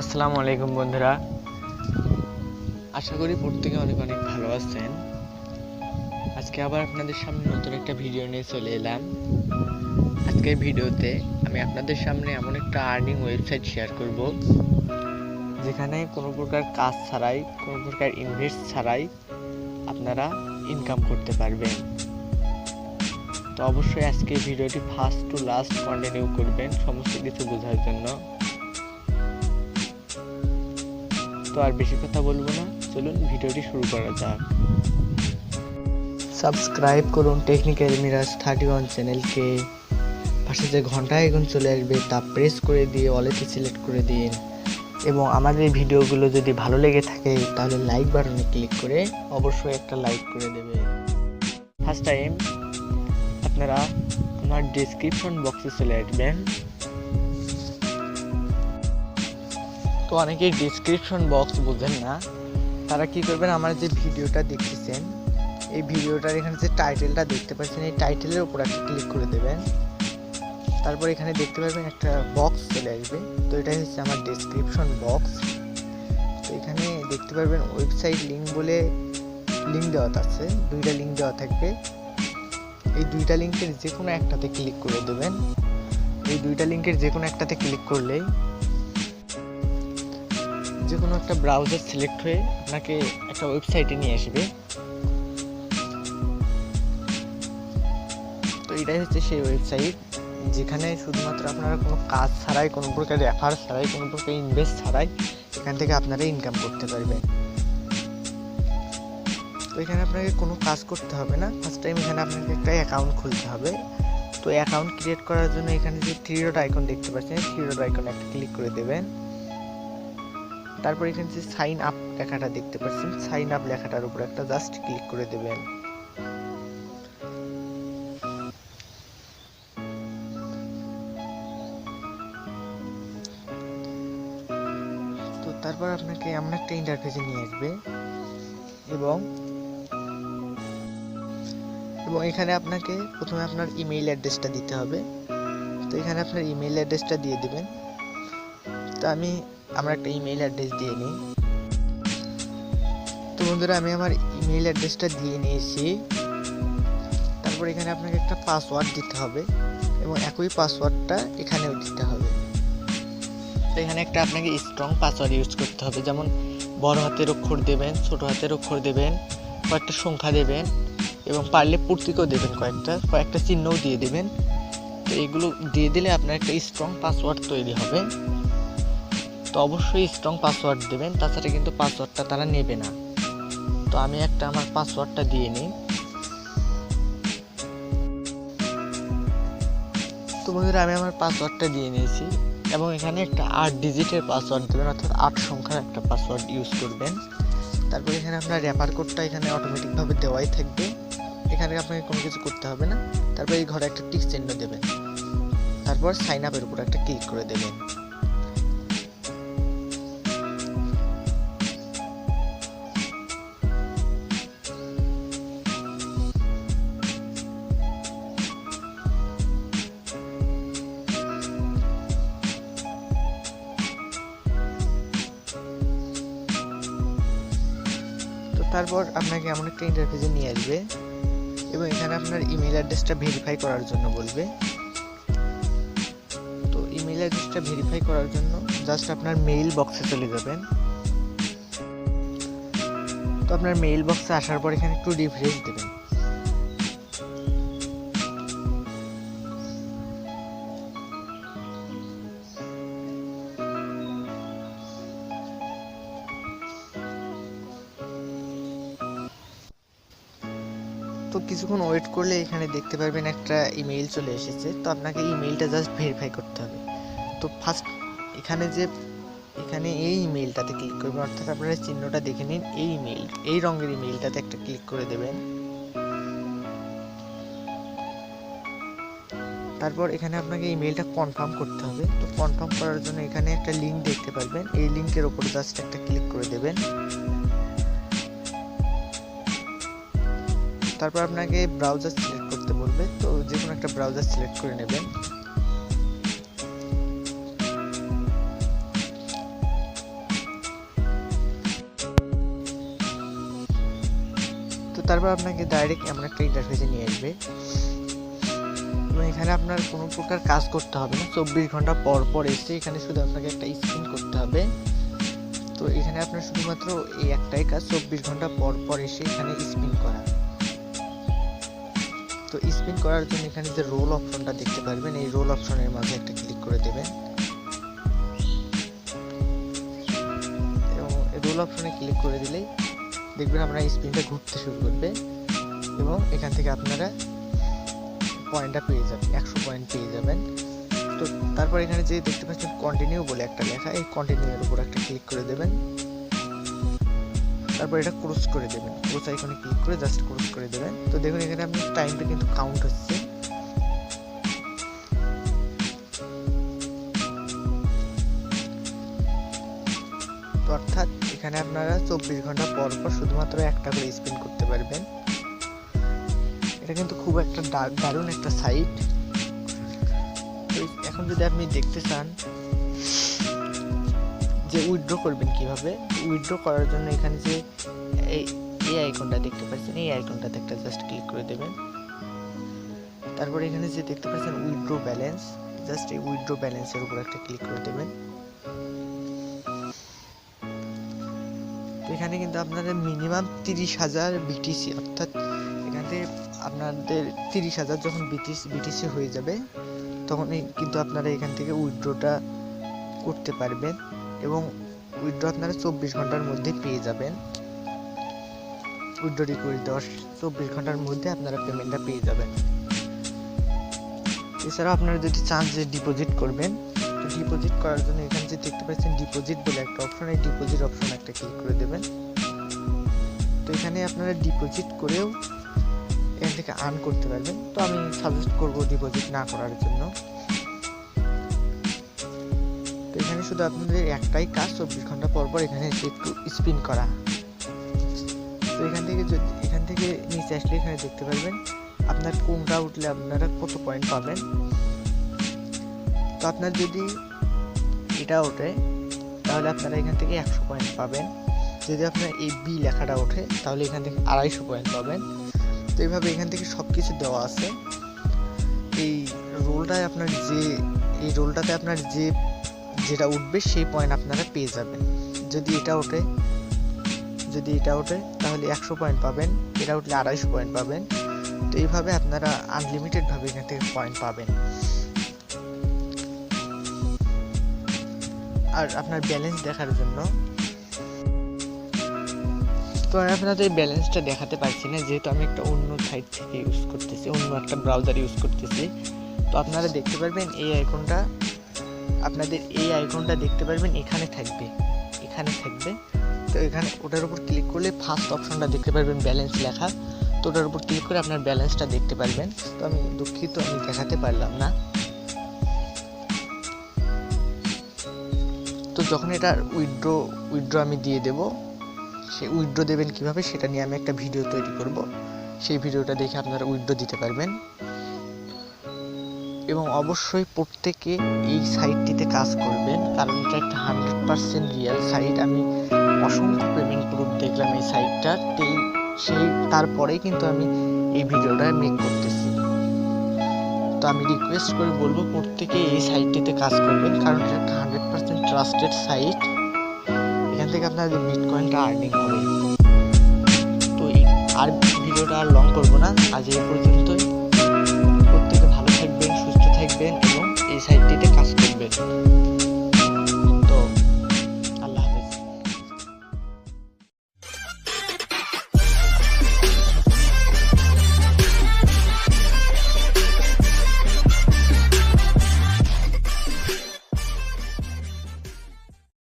আসসালামু আলাইকুম বন্ধুরা, আশা করি প্রত্যেকে অনেক অনেক ভালো আছেন। আজকে আবার আপনাদের সামনে নতুন একটা ভিডিও নিয়ে চলে এলাম। আজকের ভিডিওতে আমি আপনাদের সামনে এমন একটা আর্নিং ওয়েবসাইট শেয়ার করব, যেখানে কোনো প্রকার কাজ ছাড়াই, কোনো প্রকার ইনভেস্ট ছাড়াই আপনারা ইনকাম করতে পারবেন। তো অবশ্যই আজকে ভিডিওটি ফার্স্ট টু লাস্ট কন্টিনিউ করবেন সমস্ত কিছু বোঝার জন্য। তো আর বেশি কথা বলবো না, চলুন ভিডিওটি শুরু করা যাক। সাবস্ক্রাইব করুন টেকনিক্যাল মিরাজ 31 চ্যানেলকে। পাশে যে ঘন্টা আইকন চলে আসবে তা প্রেস করে দিয়ে অলেতে সিলেক্ট করে দিন, এবং আমাদের এই ভিডিওগুলো যদি ভালো লেগে থাকে তাহলে লাইক বাটনে ক্লিক করে অবশ্যই একটা লাইক করে দেবে। ফার্স্ট টাইম আপনারা আমার ডেসক্রিপশন বক্সে চলে আসবেন। তো অনেকেই ডেসক্রিপশন বক্স বোঝেন না, তারা কি করবেন, আমার যে ভিডিওটা দেখতেছেন এই ভিডিওটার এখানে যে টাইটেলটা দেখতে পাচ্ছেন এই টাইটেলের উপর একটা ক্লিক করে দেবেন। তারপর এখানে দেখতে পারবেন একটা বক্স চলে আসবে, তো এটাই হচ্ছে আমার ডেসক্রিপশন বক্স। তো এখানে দেখতে পারবেন ওয়েবসাইট লিঙ্ক বলে লিঙ্ক দেওয়া আছে, দুইটা লিঙ্ক দেওয়া থাকবে। এই দুইটা লিঙ্কের যে কোনো একটাতে ক্লিক করে দেবেন। এই দুইটা লিঙ্কের যে কোনো একটাতে ক্লিক করলেই যে কোনো একটা ব্রাউজার সিলেক্ট হয়ে আপনাকে একটা ওয়েবসাইটে নিয়ে আসবে। তো এটাই হচ্ছে সেই ওয়েবসাইট, যেখানে শুধুমাত্র আপনারা কোনো কাজ ছাড়াই, কোনো প্রকার রেফার ছাড়াই, কোনো প্রকার ইনভেস্ট ছাড়াই এখান থেকে আপনারা ইনকাম করতে পারবেন। তো এখানে আপনাকে কোনো কাজ করতে হবে না, ফার্স্ট টাইম এখানে আপনাকে একটা অ্যাকাউন্ট খুলতে হবে। তো অ্যাকাউন্ট ক্রিয়েট করার জন্য এখানে যে থ্রি ডট আইকন দেখতে পাচ্ছেন, থ্রি ডট আইকনে একটা ক্লিক করে দেবেন। তারপর এখানে যে সাইন আপ লেখাটা দেখতে পাচ্ছেন, সাইন আপ লেখাটার উপর একটা জাস্ট ক্লিক করে দেবেন। তো তারপর আপনাকে এমন একটা ইন্টারফেসে নিয়ে আসবে, এবং এখানে আপনাকে প্রথমে আপনার ইমেইল অ্যাড্রেসটা দিতে হবে। তো এখানে আপনার ইমেইল অ্যাড্রেসটা দিয়ে দিবেন। তো আমরা একটা ইমেইল অ্যাড্রেস দিয়ে নিই। তো বন্ধুরা, আমি আমার ইমেইল অ্যাড্রেসটা দিয়ে নিয়েছি। তারপর এখানে আপনাকে একটা পাসওয়ার্ড দিতে হবে, এবং একই পাসওয়ার্ডটা এখানেও দিতে হবে। তো এখানে একটা আপনাকে স্ট্রং পাসওয়ার্ড ইউজ করতে হবে, যেমন বড় হাতের অক্ষর দেবেন, ছোট হাতের অক্ষর দেবেন, কয়েকটা সংখ্যা দেবেন, এবং পারলে প্রতীকও দেবেন, কয়েকটা চিহ্নও দিয়ে দেবেন। তো এগুলো দিয়ে দিলে আপনার একটা স্ট্রং পাসওয়ার্ড তৈরি হবে। তো অবশ্যই স্ট্রং পাসওয়ার্ড দেবেন, তাছাড়া কিন্তু পাসওয়ার্ডটা তারা নেবে না। তো আমি একটা আমার পাসওয়ার্ডটা দিয়ে নিই। তো বন্ধুরা, আমি আমার পাসওয়ার্ডটা দিয়ে নিয়েছি, এবং এখানে একটা 8 ডিজিটের পাসওয়ার্ড দেবেন, অর্থাৎ 8 সংখ্যার একটা পাসওয়ার্ড ইউজ করবেন। তারপর এখানে আপনার রেফার কোডটা এখানে অটোমেটিকভাবে দেওয়াই থাকবে, এখানে আপনাকে কোনো কিছু করতে হবে না। তারপর এই ঘরে একটা টিক চিহ্ন দেবেন, তারপর সাইন আপের উপর একটা ক্লিক করে দেবেন। তো তারপর আপনাকে এমন একটা ইন্টারফেসে নিয়ে আসবে, এবং এখানে আপনার ইমেল অ্যাড্রেসটা ভেরিফাই করার জন্য বলবে। তো ইমেল অ্যাড্রেসটা ভেরিফাই করার জন্য জাস্ট আপনার মেইল বক্সে চলে যাবেন। তো আপনার মেইল বক্সে আসার পর এখানে একটু রিফ্রেশ দেবেন। তো কিছুক্ষণ ওয়েট করলে এখানে দেখতে পারবেন একটা ইমেইল চলে এসেছে। তো আপনাকে ইমেইলটা জাস্ট ভেরিফাই করতে হবে। তো ফার্স্ট এখানে এই ইমেইলটাতে ক্লিক করবেন, অর্থাৎ আপনারা চিহ্নটা দেখে নিন, এই ইমেইল, এই রঙের ইমেইলটাতে একটা ক্লিক করে দেবেন। তারপর এখানে আপনাকে ইমেইলটা কনফার্ম করতে হবে। তো কনফার্ম করার জন্য এখানে একটা লিঙ্ক দেখতে পারবেন, এই লিঙ্কের উপর জাস্ট একটা ক্লিক করে দেবেন। তারপর আপনাকে ব্রাউজার সিলেক্ট করতে বলবে, তো যে কোনো একটা ব্রাউজার সিলেক্ট করে নেবেন। তারপর আপনাকে ডাইরেক্ট এমন একটা ইন্টারফেসে নিয়ে আসবে এবং এখানে আপনার কোনো প্রকার কাজ করতে হবে না। 24 ঘন্টা পর পর এসে এখানে শুধু আপনাকে একটা স্পিন করতে হবে। তো এখানে আপনার শুধুমাত্র এই একটাই কাজ, 24 ঘন্টা পর পর এসে এখানে স্পিন করা। তো স্পিন করার জন্য এখানে যে রোল অপশনটা দেখতে পারবেন, এই রোল অপশনের মাঝে একটা ক্লিক করে দেবেন এবং রোল অপশনে ক্লিক করে দিলেই দেখবেন আপনার স্পিনটা ঘুরতে শুরু করবে এবং এখান থেকে আপনারা পয়েন্টটা পেয়ে যাবেন, 100 পয়েন্ট পেয়ে যাবেন। তো তারপর এখানে যে দেখতে পাচ্ছেন কন্টিনিউ বলে একটা লেখা, এই কন্টিনিউ এর উপর একটা ক্লিক করে দেবেন। তারপর এটা ক্রস করে দেবেন, ক্রস আইকনে ক্লিক করে জাস্ট ক্রস করে দেবেন। তো দেখুন এখানে আপনার টাইমটা কিন্তু কাউন্ট হচ্ছে। তো অর্থাৎ এখানে আপনারা 24 ঘন্টা পর পর শুধুমাত্র একটা করে স্পিন করতে পারবেন। এটা কিন্তু খুব একটা দারুণ একটা সাইট। এখন যদি আপনি দেখতে চান যে উইথড্র করবেন কিভাবে, উইথড্র করার জন্য এখানে যে এই আইকনটা দেখতে পাচ্ছেন, এই আইকনটাতে একটা জাস্ট ক্লিক করে দেবেন। তারপর এখানে যে দেখতে পাচ্ছেন উইথড্র ব্যালেন্স, জাস্ট এই উইথড্র ব্যালেন্সের উপর একটা ক্লিক করে দেবেন। তো এখানে কিন্তু আপনাদের মিনিমাম 30,000 বিটিসি, অর্থাৎ এখান থেকে আপনাদের 30,000 যখন বিটিসি হয়ে যাবে তখনই কিন্তু আপনারা এখান থেকে উইথড্রটা করতে পারবেন এবং উইথড্র আপনারা 24 ঘন্টার মধ্যে পেয়ে যাবেন। উইথড্র রিকোয়েস্ট দেওয়ার 24 ঘন্টার মধ্যে আপনারা পেমেন্টটা পেয়ে যাবেন। এছাড়াও আপনারা যদি চান যে ডিপোজিট করবেন, তো ডিপোজিট করার জন্য এখানে যে দেখতে পাচ্ছেন ডিপোজিট বলে একটা অপশন, এই ডিপোজিট অপশন একটা ক্লিক করে দেবেন। তো এখানে আপনারা ডিপোজিট করেও এখান থেকে আর্ন করতে পারবেন। তো আমি সাজেস্ট করব ডিপোজিট না করার জন্য। তো এখানে শুধু আপনাদের একটাই কাজ, 24 ঘন্টা পর পর এখানে এসে একটু স্পিন করা। তো এখান থেকে নিচে আসলে এখানে দেখতে পারবেন আপনার কোনটা উঠলে আপনারা কত পয়েন্ট পাবেন। তো আপনার যদি এটা ওঠে তাহলে আপনারা এখান থেকে 100 পয়েন্ট পাবেন। যদি আপনার এই বি লেখাটা ওঠে তাহলে এখান থেকে 250 পয়েন্ট পাবেন। তো এইভাবে এখান থেকে সব কিছু দেওয়া আছে। এই রোলটায় আপনার এই রোলটাতে আপনার যেটা উঠবে সেই পয়েন্ট আপনারা পেয়ে যাবেন। যদি এটা ওঠে তাহলে 100 পয়েন্ট পাবেন, এটা উঠলে 250 পয়েন্ট পাবেন। তো এইভাবে আপনারা আনলিমিটেড ভাবে এখান থেকে পয়েন্ট পাবেন। আর আপনার ব্যালেন্স দেখার জন্য, তো আমি আপনাদের ব্যালেন্সটা দেখাতে পারছি না যেহেতু আমি একটা অন্য সাইট থেকে ইউজ করতেছি, অন্য একটা ব্রাউজার ইউজ করতেছি। তো আপনারা দেখতে পারবেন এই আইকনটা, আপনাদের এই আইকনটা দেখতে পারবেন এখানে থাকবে। তো এখানে ওটার উপর ক্লিক করলে ফার্স্ট অপশনটা দেখতে পারবেন ব্যালেন্স লেখা। তো ওটার উপর ক্লিক করে আপনার ব্যালেন্সটা দেখতে পারবেন। তো আমি দুঃখিত আমি দেখাতে পারলাম না। তো যখন এটা উইথড্র আমি দিয়ে দেব, সেই উইথড্র দেবেন কিভাবে সেটা নিয়ে আমি একটা ভিডিও তৈরি করব। সেই ভিডিওটা দেখে আপনারা উইথড্র দিতে পারবেন। এবং অবশ্যই প্রত্যেকে এই সাইটটিতে কাজ করবেন, কারণ এটা একটা 100% রিয়েল সাইট। আমি অসংখ্য পেমেন্ট প্রুফ দেখলাম এই সাইটটার, তারপরেই কিন্তু আমি এই ভিডিওটা মেক করতেছি। তো আমি রিকোয়েস্ট করে বলবো প্রত্যেকে এই সাইটটিতে কাজ করবেন, কারণ এটা একটা 100% ট্রাস্টেড সাইট। এখান থেকে আপনাদের বিটকয়েনটা আর্নিং হবে। তো আর ভিডিওটা আর লং করবো না, আজ এই পর্যন্তই। প্রত্যেকে ভালো থাকবেন, সুস্থ থাকবেন এবং এই সাইটটিতে কাজ করবেন।